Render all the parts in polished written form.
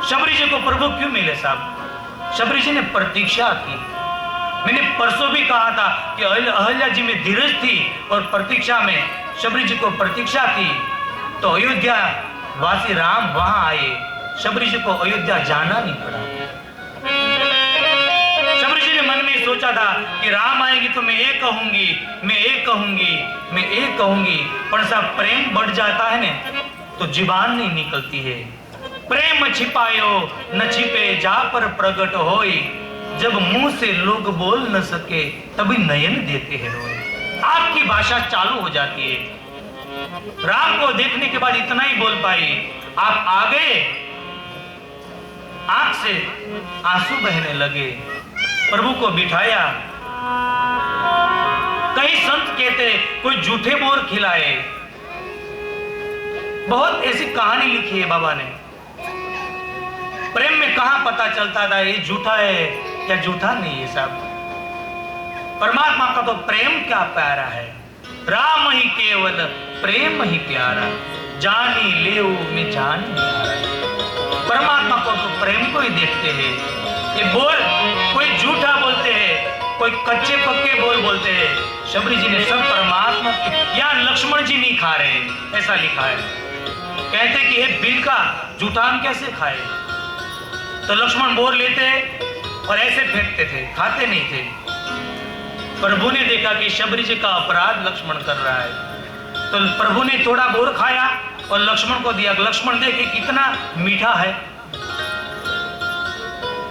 शबरी जी को प्रभु क्यों मिले साहब? शबरी जी ने प्रतीक्षा की। मैंने परसों भी कहा था कि अहल्या जी में धीरज थी और प्रतीक्षा में शबरी जी को प्रतीक्षा की, तो अयोध्या वासी राम वहां आए। शबरी जी को अयोध्या जाना नहीं पड़ा। शबरी जी ने मन में सोचा था कि राम आएंगे तो मैं ये कहूंगी, मैं ये कहूंगी, मैं ये कहूंगी, पर साहब प्रेम बढ़ जाता है ना तो जुबान नहीं निकलती है। प्रेम छिपायो न छिपे जा पर प्रकट होई, जब मुंह से लोग बोल न सके तभी नयन देते हैं रोए। आपकी भाषा चालू हो जाती है। राम को देखने के बाद इतना ही बोल पाई, आप आ गए। आंख से आंसू बहने लगे। प्रभु को बिठाया। कई संत कहते कोई झूठे बोर खिलाए। बहुत ऐसी कहानी लिखी है बाबा ने। प्रेम में कहां पता चलता था ये झूठा है या झूठा नहीं है साहब। परमात्मा का तो प्रेम क्या प्यारा है। राम ही केवल प्रेम ही प्यारा, जानी लेऊ में जान न्यारा। परमात्मा को तो प्रेम को ही देखते हैं। ये बोल कोई झूठा बोलते हैं, कोई कच्चे पक्के बोल बोलते हैं। शबरी जी ने सब परमात्मा के, या लक्ष्मण जी नहीं खा रहे, ऐसा लिखा है। कहते कि ये बिल का झूठा हम कैसे खाए? तो लक्ष्मण बोल लेते और ऐसे फेंकते थे, खाते नहीं थे। प्रभु ने देखा कि शबरी जी का अपराध लक्ष्मण कर रहा है, तो प्रभु ने थोड़ा बोर खाया और लक्ष्मण को दिया। लक्ष्मण देखे कितना मीठा है,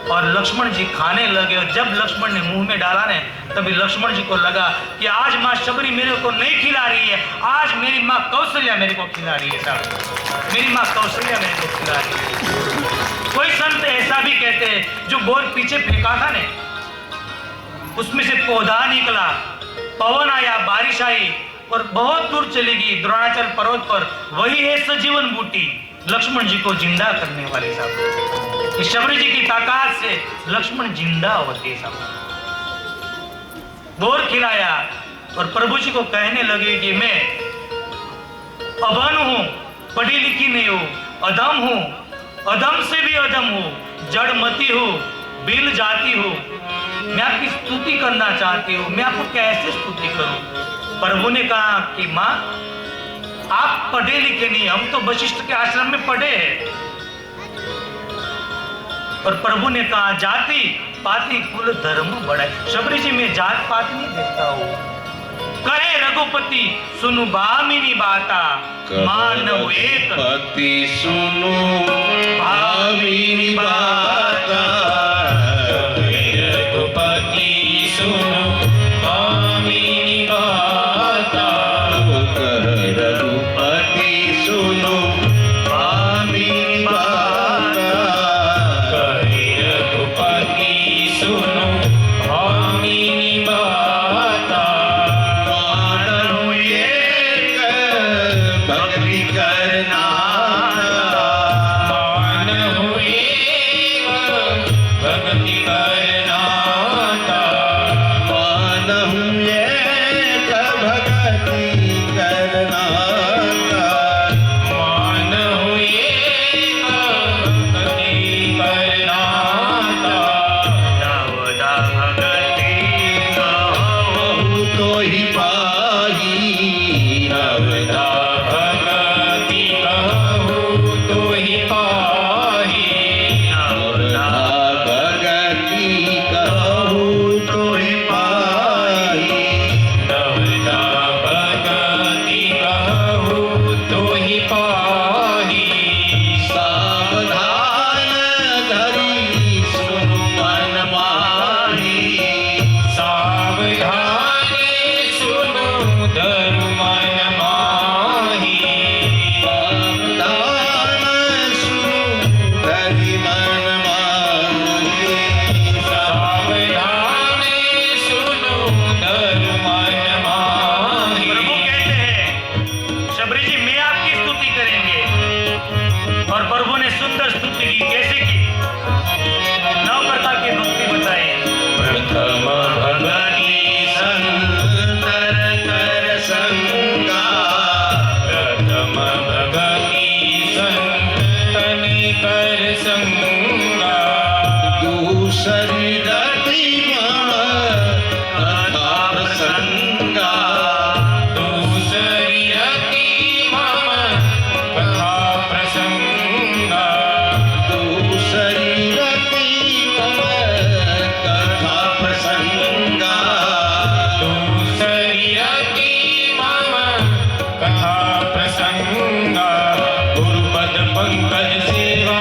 और लक्ष्मण जी खाने लगे। और जब लक्ष्मण ने मुंह में डाला ने, तभी लक्ष्मण जी को लगा कि आज माँ शबरी मेरे को नहीं खिला रही है, आज मेरी माँ कौशल्या मेरे को खिला रही है साहब। मेरी माँ कौशल्या मेरे को खिला रही है। कोई संत ऐसा भी कहते हैं जो बोर पीछे फेंका था ने, उसमें से पौधा निकला, पवन आया, बारिश आई और बहुत दूर चली गई द्रोणाचल पर्वत पर। वही है सजीवन बूटी, लक्ष्मण जी को जिंदा करने वाले साहब। शबरी जी की ताकत से लक्ष्मण जिंदा होते साहब। बोर खिलाया और प्रभु जी को कहने लगे कि मैं अबन हूं, पढ़ी लिखी नहीं हूं, अधम हूं, अधम से भी अधम हूं, जड़मती हूं, बिल जाती हूं। मैं आपकी स्तुति करना चाहती हूं, मैं आपको कैसे स्तुति करूं? प्रभु ने कहा कि मां आप पढ़े लिखे नहीं, हम तो वशिष्ठ के आश्रम में पढ़े हैं। और प्रभु ने कहा जाति पाति कुल धर्म बढ़ाए। शबरी जी में जात पात नहीं देखता हूं। कहे रघुपति सुनु भामिनी बाता, मानव एक पति सुनु भामिनी बाता। कहे रघुपति सुनु भामिनी बाता। कहे रघुपति सुनु भामिनी बाता। कहे रघुपति सुनु भामिनी बाता। मानव एक भक्ति करना, कर संगा दूसरी रति मम कथा प्रसंगा दूसरी रति मम कथा प्रसंगा दूसरी रति मम कथा प्रसंगा दूसरी रति मम कथा प्रसंगा गुरुपद पंकज सेवा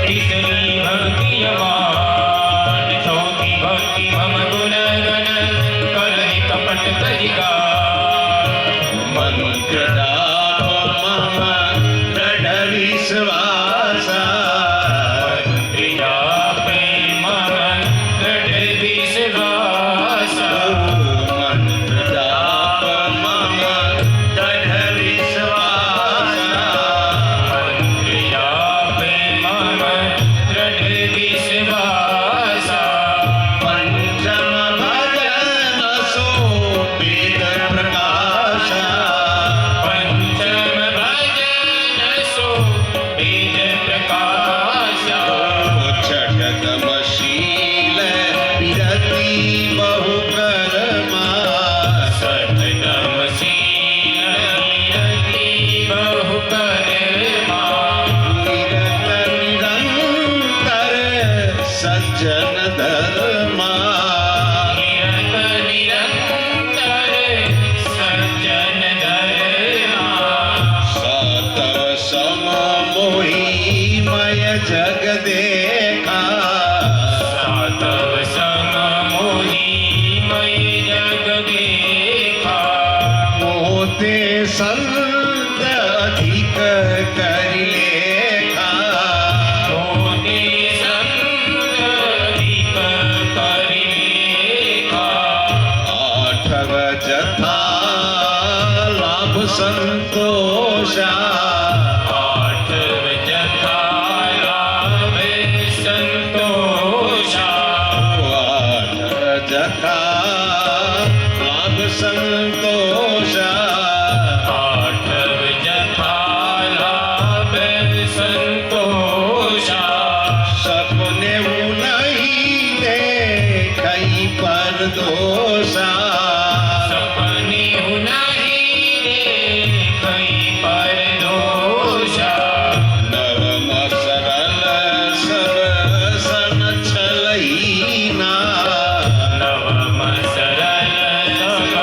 तीसरी भक्ति अवान चौथी भक्ति मम गुणगण करहि कपट कलिका मंत्र जाप मम दृढ़ विश्वासा मंत्र जाप मम दृढ़ विश्वासा मंत्र जाप मम दृढ़ विश्वासा मंत्र जाप मम दृढ़ विश्वासा पंचम भजन सो वेद प्रकाशा पंचम भजन सो वेद प्रकाशा छठतमशील विरति बहु कर्मा छठतमशील विरति बहु कर्मा निरत निरंतर सज्जन धर्मा निरत निरंतर सज्जन धर्मा सातव सम मोही मय जग देखा सातव सम मोही मय जग देखा मोते संत अधिक कर लेखा मोते संत अधिक कर लेखा आठव जथा लाभ संतोषा आठव जथा लाभ संतोषा आठव जथा लाभ संतोषा आठव जथा लाभ संतोषा सपने नहीं देखई पर दोषा सपने नहीं देखई पर दोषा नवम सरल सब सन छलईना नवम सरल सब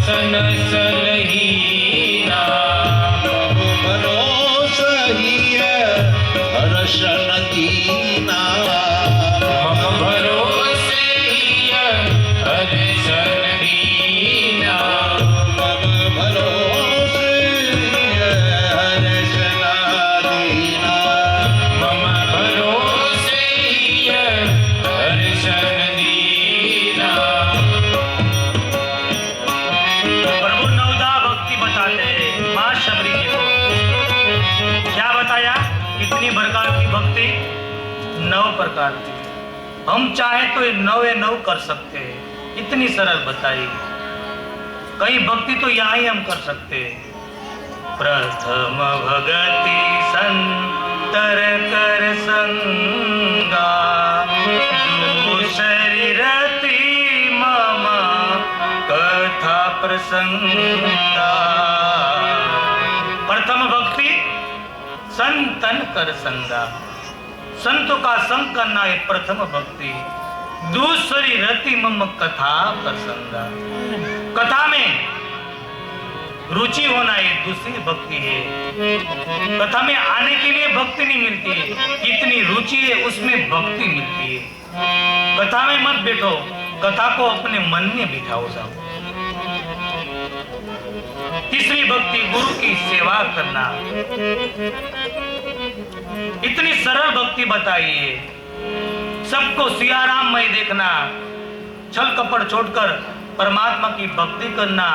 सन सलहीना मम भरोसहिय हर्षण दीना मम भरोसहिय हर्षण दीना मम भरोसहिय हर्षण दीना मम भरोसहिय हर्षण दीना प्रभु नवदा भक्ति बताते हैं मां शबरी जी को। क्या बताया? कितनी प्रकार की भक्ति? 9 प्रकार की। हम चाहे तो ये 9 कर सकते हैं, इतनी सरल बताई। कई भक्ति तो यहाँ ही हम कर सकते हैं। प्रथम भगति संतर कर संगा दूसरी रति मम कथा प्रसंगा। प्रथम भक्ति संतन कर संगा, संतों का संग करना है प्रथम भक्ति। दूसरी रति मम कथा प्रसंगा, कथा में रुचि होना ये दूसरी भक्ति है। कथा में आने के लिए भक्ति नहीं मिलती है, इतनी रुचि है उसमें भक्ति मिलती है। कथा में मत बैठो, कथा को अपने मन में बिठाओ साहब। तीसरी भक्ति गुरु की सेवा करना। इतनी सरल भक्ति बताई है। सबको सियाराममय देखना, छल कपट छोड़कर परमात्मा की भक्ति करना।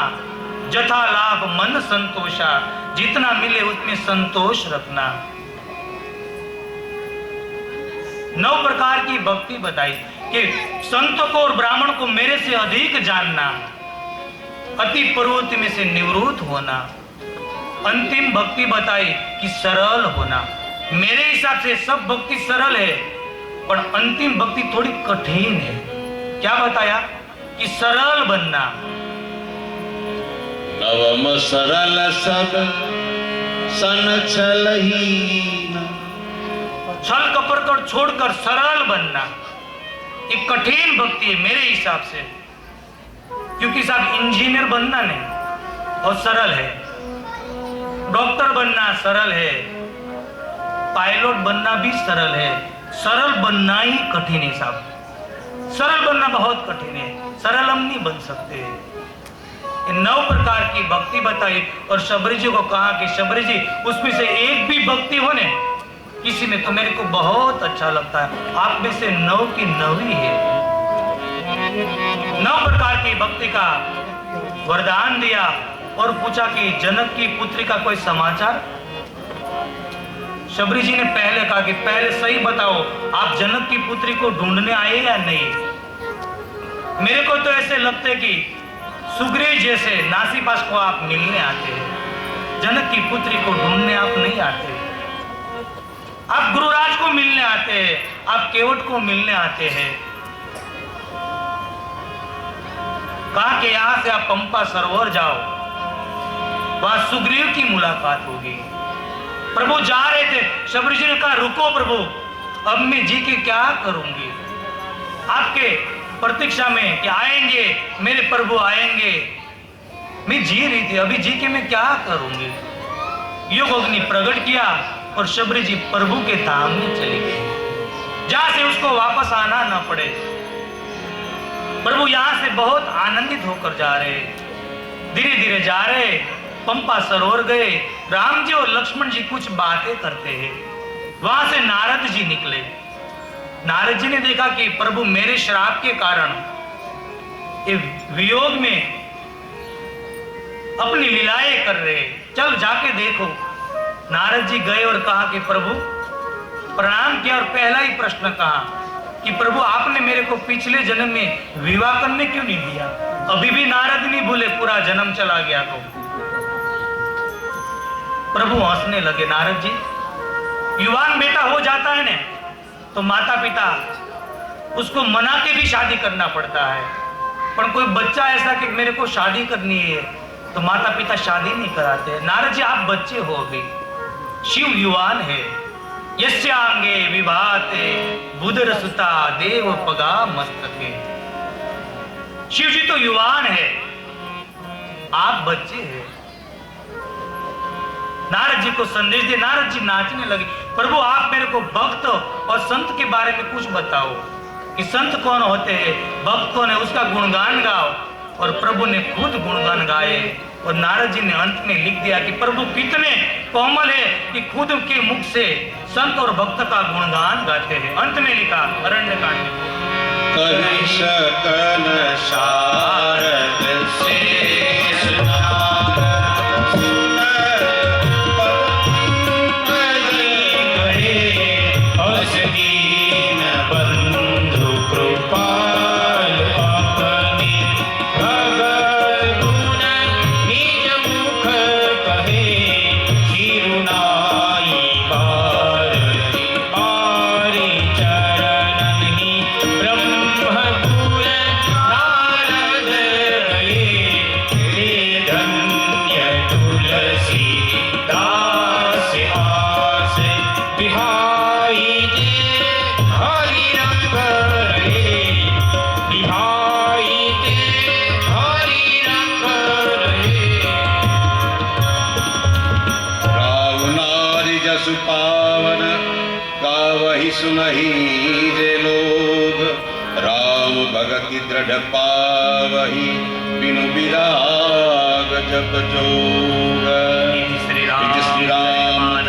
जथा लाभ मन संतोषा, जितना मिले उसमें संतोष रखना। 9 प्रकार की भक्ति बताई कि संतों को और ब्राह्मण को मेरे से अधिक जानना, अति प्रवृत्ति में से निवृत्त होना। अंतिम भक्ति बताई कि सरल होना, मेरे हिसाब से सब भक्ति सरल है, पर अंतिम भक्ति थोड़ी कठिन है। क्या बताया कि सरल बनना। नवम सरल सब सन छलहीन। छल कपट कर छोड़कर सरल बनना एक कठिन भक्ति है मेरे हिसाब से, क्योंकि साहब इंजीनियर बनना नहीं और सरल है, डॉक्टर बनना सरल है, पायलट बनना भी सरल है, सरल बनना ही कठिन है साहब। सरल बनना बहुत कठिन है, सरल हम नहीं बन सकते। 9 प्रकार की भक्ति बताई और शबरी जी को कहा कि शबरी जी उसमें से एक भी भक्ति होने किसी में तो मेरे को बहुत अच्छा लगता है, आप में से 9 की 9 ही है। 9 प्रकार की भक्ति का वरदान दिया और पूछा कि जनक की पुत्री का कोई समाचार। शबरी जी ने पहले कहा कि पहले सही बताओ, आप जनक की पुत्री को ढूंढने आए या नहीं? मेरे को तो ऐसे लगते कि सुग्रीव जैसे नासीपास को आप मिलने आते हैं, जनक की पुत्री को ढूंढने आप नहीं आते। आप गुरुराज को मिलने आते हैं, आप केवट को मिलने आते हैं। कहा कि यहां से आप पंपा सरोवर जाओ, वहां सुग्रीव की मुलाकात होगी। प्रभु जा रहे थे, शबरी जी ने कहा रुको प्रभु, अब मैं जी के क्या करूंगी, आपके प्रतीक्षा में कि आएंगे मेरे प्रभु आएंगे। मैं जी रही थी, अभी जी के मैं क्या करूंगी। योग अग्नि प्रकट किया और शबरी जी प्रभु के धाम में चली गई, जहां से उसको वापस आना न पड़े। प्रभु यहां से बहुत आनंदित होकर जा रहे, धीरे धीरे जा रहे, पंपा सरोवर गए। राम जी और लक्ष्मण जी कुछ बातें करते हैं, वहां से नारद जी निकले। नारद जी ने देखा कि प्रभु मेरे श्राप के कारण ये वियोग में अपनी लीलाएं कर रहे, चल जाके देखो। नारद जी गए और कहा कि प्रभु प्रणाम किया और पहला ही प्रश्न कहा कि प्रभु आपने मेरे को पिछले जन्म में विवाह करने क्यों नहीं दिया? अभी भी नारद नहीं भूले, पूरा जन्म चला गया तो। प्रभु हंसने लगे, नारद जी युवान बेटा हो जाता है ना तो माता पिता उसको मना के भी शादी करना पड़ता है, पर कोई बच्चा ऐसा कि मेरे को शादी करनी है तो माता पिता शादी नहीं कराते। नारद जी आप बच्चे हो अभी, शिव युवान है। यस्यांगे विभाते बुधर सुता देव पगा मस्तके। शिव जी तो युवान है, आप बच्चे हैं। नारद जी को संदेश दे, नारद जी नाचने लगे। प्रभु आप मेरे को भक्त और संत के बारे में कुछ बताओ कि संत कौन होते हैं, भक्त कौन है, उसका गुणगान गाओ। और प्रभु ने खुद गुणगान गाए और नारद जी ने अंत में लिख दिया कि प्रभु कितने कोमल है कि खुद के मुख से संत और भक्त का गुणगान गाते हैं। अंत में लिखा अरण्यकांड में, कनिष कन शारद शेष नारद सुन दीन बंधु कृपाल अपने भगत गुण निज मुख कहे शिरुनाई भारती बारी चरणन ही ब्रह्मपुर नारद रहे हे धन्य तुलसी दास आस बिहाई पावन गावहि सुनहि रे लोग। राम भगति दृढ़ पावहि बिनु विराग जप जोग। श्री राम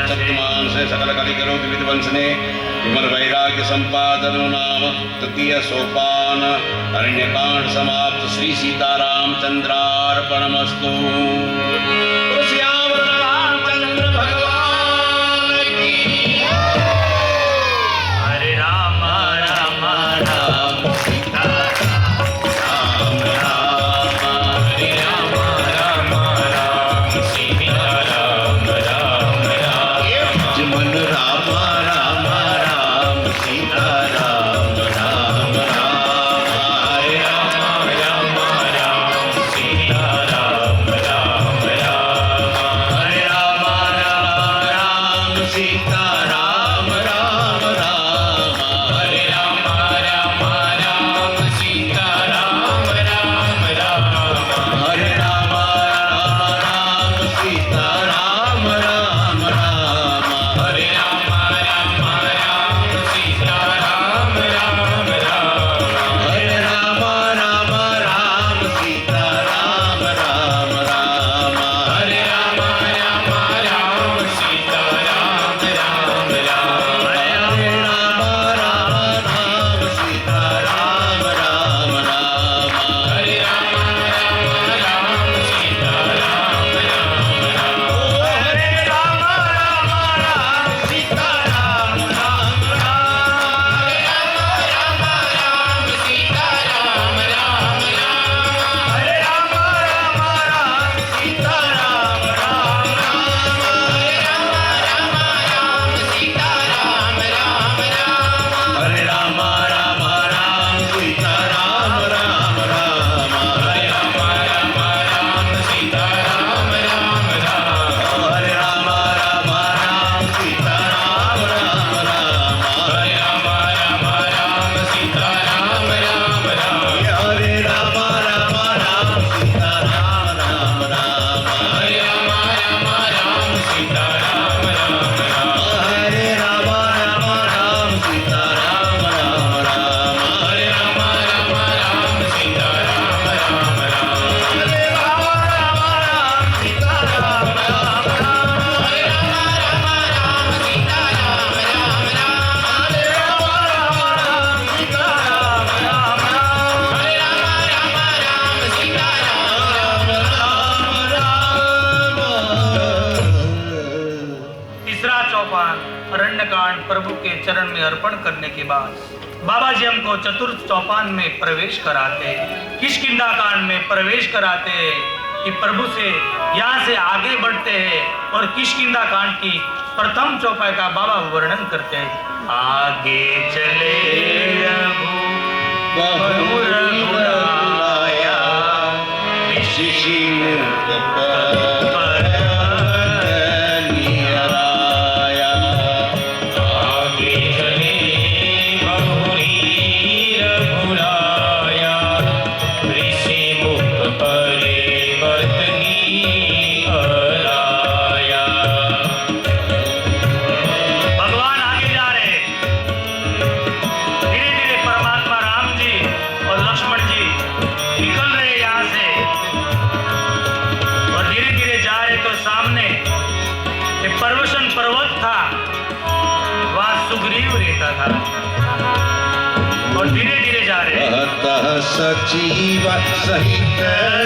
सत्यमान से सकल कलि करो विविध वंशने विमल वैराग्य संपादनो नाम तृतीय सोपान। अरण्यकांड समाप्त। श्री सीताराम चंद्रार्पणमस्तु। मन राम कांड प्रभु के चरण में अर्पण करने के बाद बाबा जी हमको चतुर्थ चौपान में प्रवेश कराते, किष्किंधा कांड में प्रवेश कराते कि प्रभु से यहाँ से आगे बढ़ते हैं और किष्किंधा कांड की प्रथम चौपाई का बाबा वर्णन करते हैं। आगे चले रघु बहु रघुराया ऋषि मुख पर निराया। आगे चले बहुरी रघुराया ऋषि मुख पर बदनी हराया। भगवान आगे जा रहे, धीरे धीरे परमात्मा राम जी और लक्ष्मण जी निकल रहे यहाँ से और धीरे धीरे जा रहे तो सामने एक पर्वशन पर्वत था, वहां सुग्रीव रहता था और धीरे धीरे जा रहे। अतः सचिव सहित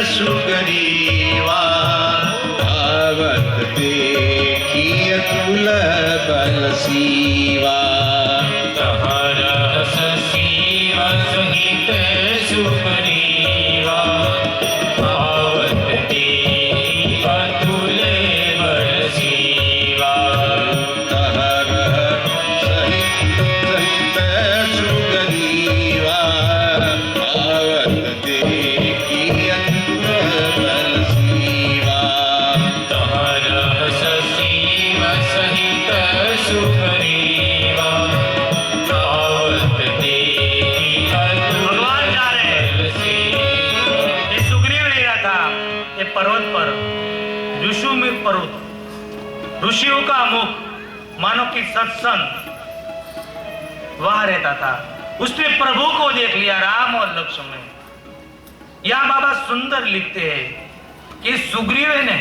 सुग्रीवा आवत देखिय कुल बल सीवा। सहरस शिव सहित सुग्रीवा आवत देखि अतुल बल सीवा। सहित सुग्रीवा आवत देखिय कुल बल सीवा। सहरस शिव सहित सुग्रीवा आवत देखि अतुल। भगवान जा रहे हैं, ये सुग्रीव ले रहा था ये पर्वत पर, ऋषिमुख पर्वत, ऋषियों का मुख मानो कि सत्संग वहां रहता था। उसने प्रभु को देख लिया, राम और लक्ष्मण। यहां बाबा सुंदर लिखते हैं कि सुग्रीव ने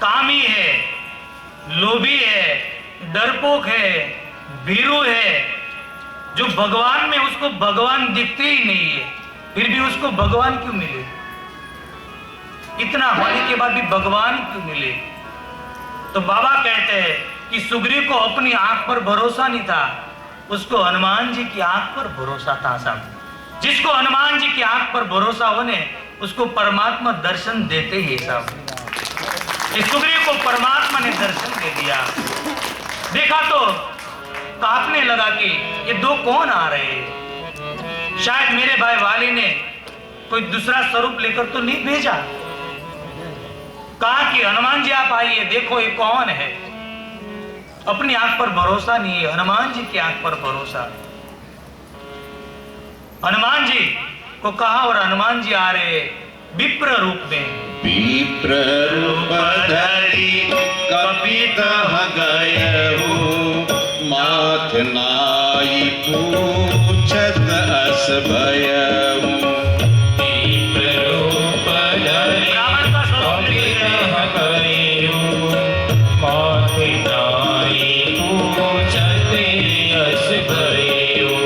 कामी है, लोभी है, डरपोक है, भीरू है, जो भगवान में उसको भगवान दिखते ही नहीं है, फिर भी उसको भगवान क्यों मिले? इतना होने के बाद भी भगवान क्यों मिले? तो बाबा कहते हैं कि सुग्रीव को अपनी आंख पर भरोसा नहीं था, उसको हनुमान जी की आंख पर भरोसा था। साहब, जिसको हनुमान जी की आंख पर भरोसा होने उसको परमात्मा दर्शन देते ही साहब। इस सुग्रीव को परमात्मा ने दर्शन दे दिया। देखा तो कांपने लगा कि ये दो कौन आ रहे हैं? शायद मेरे भाई वाली ने कोई दूसरा स्वरूप लेकर तो नहीं भेजा। कहा कि हनुमान जी आप आइए, देखो ये कौन है। अपनी आंख पर भरोसा नहीं है, हनुमान जी की आंख पर भरोसा। हनुमान जी को कहा और हनुमान जी आ रहे विप्र रूप में। विप्र रूप धरि कपित गयहु माथ नाई पूछत अस भयहु। विप्र रूप धरि कपित गयहु माथ नाई पूछत अस भयहु।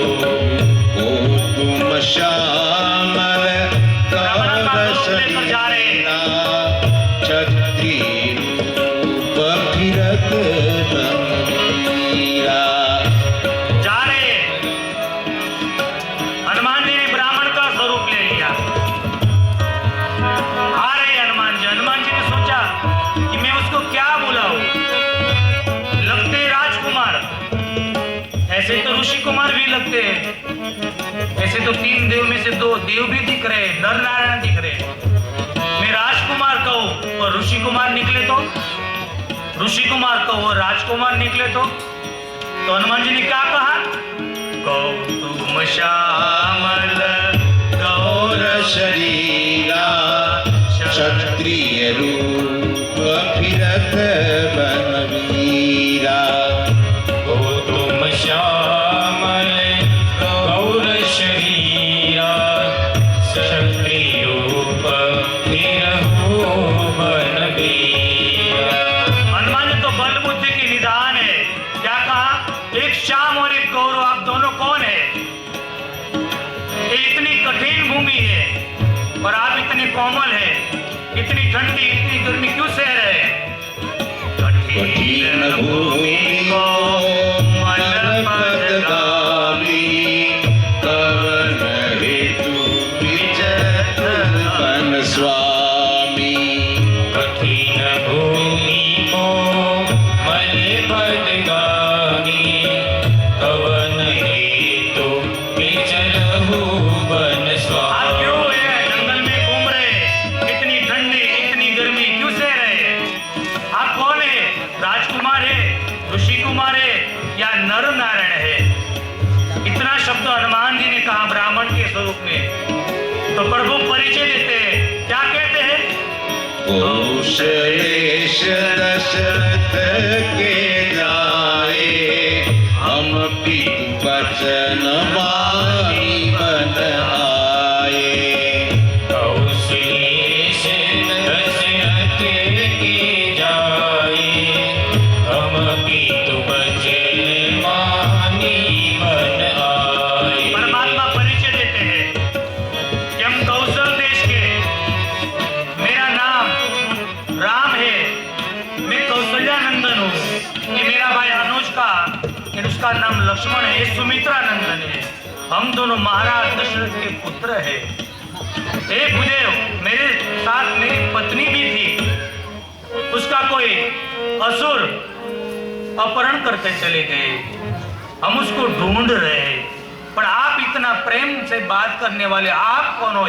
ओ तुम श्यामल कवच लीला छत्री रूप फिरत रणवीरा। जा रहे हनुमान जी ने ब्राह्मण का स्वरूप ले लिया। आ रहे हनुमान जी ने सोचा कि मैं उसको क्या बुलाऊं? लगते राजकुमार, ऐसे तो ऋषि कुमार भी लगते हैं, ऐसे तो तीन देव में से दो देव भी दिख रहे, नर नारायण दिख रहे। मैं राजकुमार कहूं और ऋषि कुमार निकले तो, ऋषि कुमार कहो और राजकुमार निकले तो हनुमान जी ने क्या कहा? कौतुम श्यामल गौर शरीरा क्षत्रिय रूप फिरत बनवीरा। तुम श्यामल गौर शरीरा क्षत्रिय रूप फिरहु बनवीरा। हनुमान जी तो बल बुद्धि की निधान है। क्या कहा? एक श्याम और एक गौरव, आप दोनों कौन है? ये इतनी कठिन भूमि है और आप इतने कोमल है, इतनी ठंडी इतनी गर्मी क्यों सह रहे हैं? कठिन भूमि को जो हनुमान जी ने कहा ब्राह्मण के स्वरूप में, तो प्रभु परिचय देते हैं, क्या कहते हैं? कौशलेश दशरथ के जाए, हम पितु वचन मानी बन आए। कौशलेश दशरथ के जाए, हम पितु वचन मानी बन आए। परमात्मा परिचय देते हैं कि हम कौशल देश के, मेरा नाम राम है, मैं कौशल्यानंदन हूँ, ये मेरा भाई अनुज का, उसका नाम लक्ष्मण है, ये सुमित्रा नंदन है, हम दोनों महाराज दशरथ के पुत्र है। एक गुरुदेव, मेरे साथ मेरी पत्नी भी थी, उसका कोई असुर अपहरण करके चले गए, हम उसको ढूंढ रहे हैं, पर आप इतना प्रेम से बात करने वाले आप कौन हो?